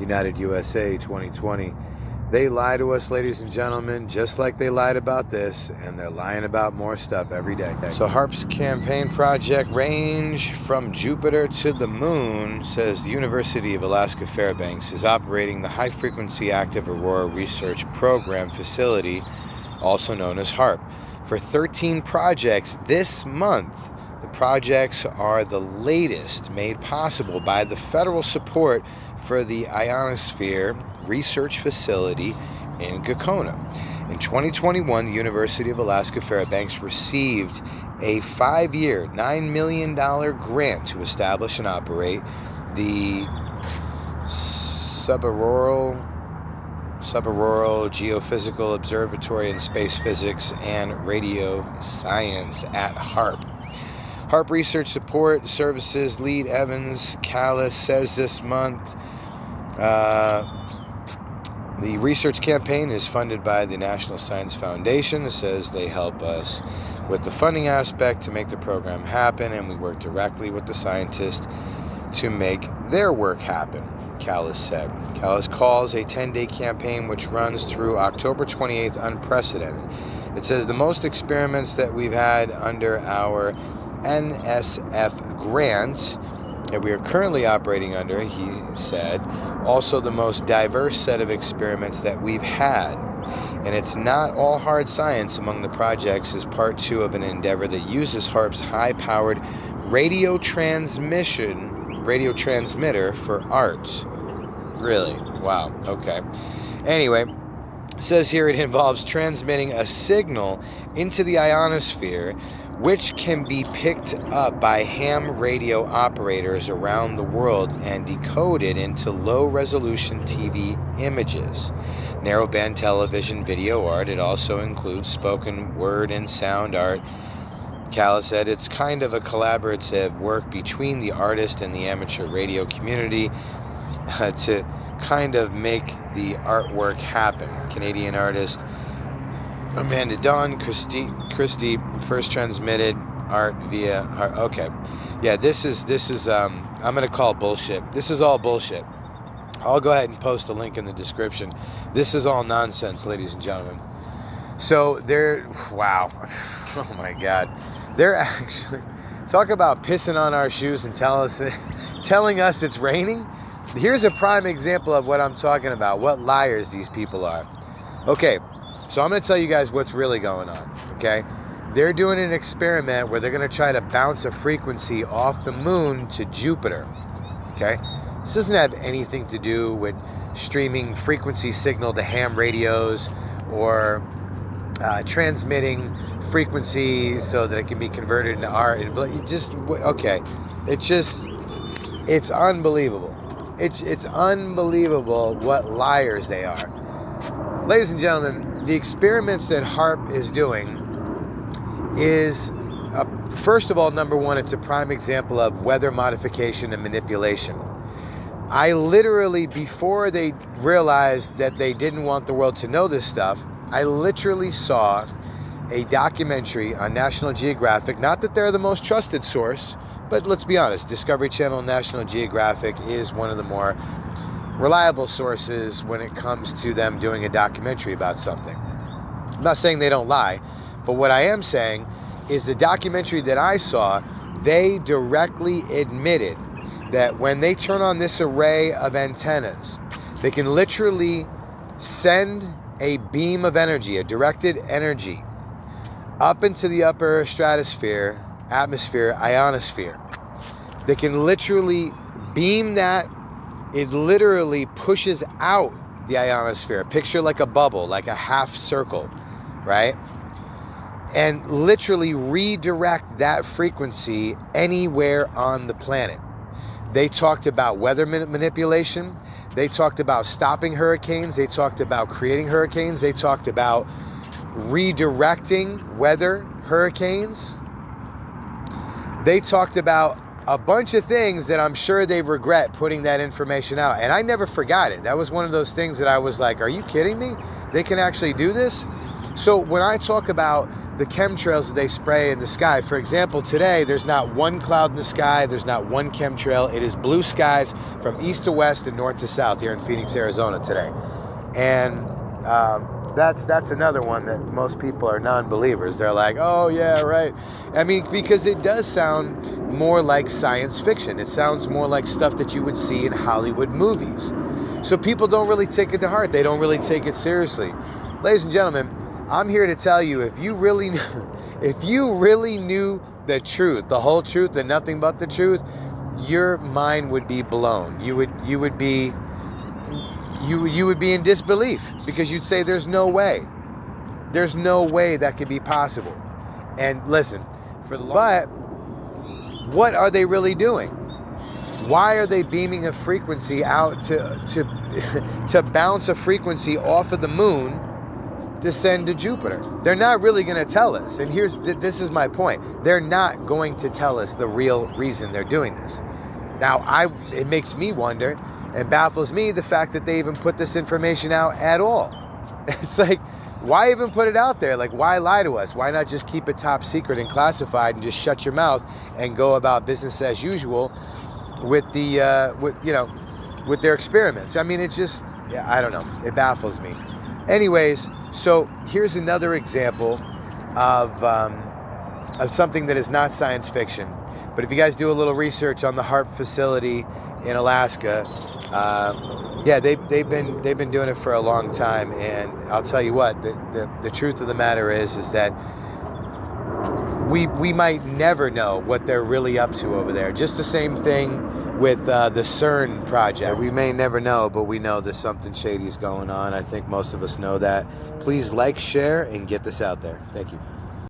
United USA 2020. They lie to us, ladies and gentlemen, just like they lied about this, and they're lying about more stuff every day. So HAARP's campaign project range from Jupiter to the moon, says the University of Alaska Fairbanks is operating the High Frequency Active Aurora Research Program facility, also known as HAARP, for 13 projects this month. The projects are the latest made possible by the federal support for the Ionosphere Research Facility in Gakona. In 2021, the University of Alaska Fairbanks received a 5-year, $9 million grant to establish and operate the Subaraural Geophysical Observatory in Space Physics and Radio Science at HAARP. HAARP Research Support Services lead Evans Callis says this month the research campaign is funded by the National Science Foundation. It says they help us with the funding aspect to make the program happen, and we work directly with the scientists to make their work happen, Callis said. Callis calls a 10-day campaign which runs through October 28th unprecedented. It says the most experiments that we've had under our NSF grant that we are currently operating under, he said, also the most diverse set of experiments that we've had. And it's not all hard science. Among the projects is part 2 of an endeavor that uses HAARP's high-powered radio transmitter for art. Really? Wow. Okay. Anyway, it says here it involves transmitting a signal into the ionosphere, which can be picked up by ham radio operators around the world and decoded into low-resolution TV images, narrowband television, video art. It also includes spoken word and sound art. Callis said it's kind of a collaborative work between the artist and the amateur radio community to kind of make the artwork happen. Canadian artist Amanda Dawn Christie first transmitted art via HAARP. Okay, yeah, this is I'm gonna call bullshit. This is all bullshit. I'll go ahead and post a link in the description. This is all nonsense, ladies and gentlemen. So wow, oh my God, they're actually talk about pissing on our shoes and telling us it's raining. Here's a prime example of what I'm talking about. What liars these people are. Okay. So I'm going to tell you guys what's really going on, okay? They're doing an experiment where they're going to try to bounce a frequency off the moon to Jupiter, okay? This doesn't have anything to do with streaming frequency signal to ham radios or transmitting frequency so that it can be converted into art. It's unbelievable. It's unbelievable what liars they are. Ladies and gentlemen, the experiments that HAARP is doing is, first of all, number one, it's a prime example of weather modification and manipulation. I literally, before they realized that they didn't want the world to know this stuff, I literally saw a documentary on National Geographic. Not that they're the most trusted source, but let's be honest, Discovery Channel and National Geographic is one of the more reliable sources when it comes to them doing a documentary about something. I'm not saying they don't lie, but what I am saying is the documentary that I saw, they directly admitted that when they turn on this array of antennas, they can literally send a beam of energy, a directed energy, up into the upper stratosphere, atmosphere, ionosphere. They can literally beam that. It literally pushes out the ionosphere. Picture like a bubble, like a half circle, right? And literally redirect that frequency anywhere on the planet. They talked about weather manipulation. They talked about stopping hurricanes. They talked about creating hurricanes. They talked about redirecting weather hurricanes. They talked about a bunch of things that I'm sure they regret putting that information out. And I never forgot it. That was one of those things that I was like, are you kidding me? They can actually do this? So when I talk about the chemtrails that they spray in the sky. For example, today, there's not one cloud in the sky. There's not one chemtrail. It is blue skies from east to west and north to south here in Phoenix, Arizona today. And that's another one that most people are non-believers. They're like, oh, yeah, right. I mean, because it does sound more like science fiction. It sounds more like stuff that you would see in Hollywood movies. So people don't really take it to heart. They don't really take it seriously. Ladies and gentlemen, I'm here to tell you, if you really knew the truth, the whole truth and nothing but the truth, your mind would be blown. You would be in disbelief, because you'd say there's no way that could be possible. And listen, but what are they really doing? Why are they beaming a frequency out to bounce a frequency off of the moon to send to Jupiter? They're not really going to tell us. And this is my point. They're not going to tell us the real reason they're doing this. Now, it makes me wonder, and baffles me, the fact that they even put this information out at all. It's like, why even put it out there? Like, why lie to us? Why not just keep it top secret and classified and just shut your mouth and go about business as usual with with their experiments? I mean, it just, I don't know. It baffles me. Anyways, so here's another example of something that is not science fiction. But if you guys do a little research on the HAARP facility in Alaska, they've been doing it for a long time. And I'll tell you what, the truth of the matter is that we might never know what they're really up to over there. Just the same thing with the CERN project. We may never know, but we know there's something shady is going on. I think most of us know that. Please like, share, and get this out there. Thank you.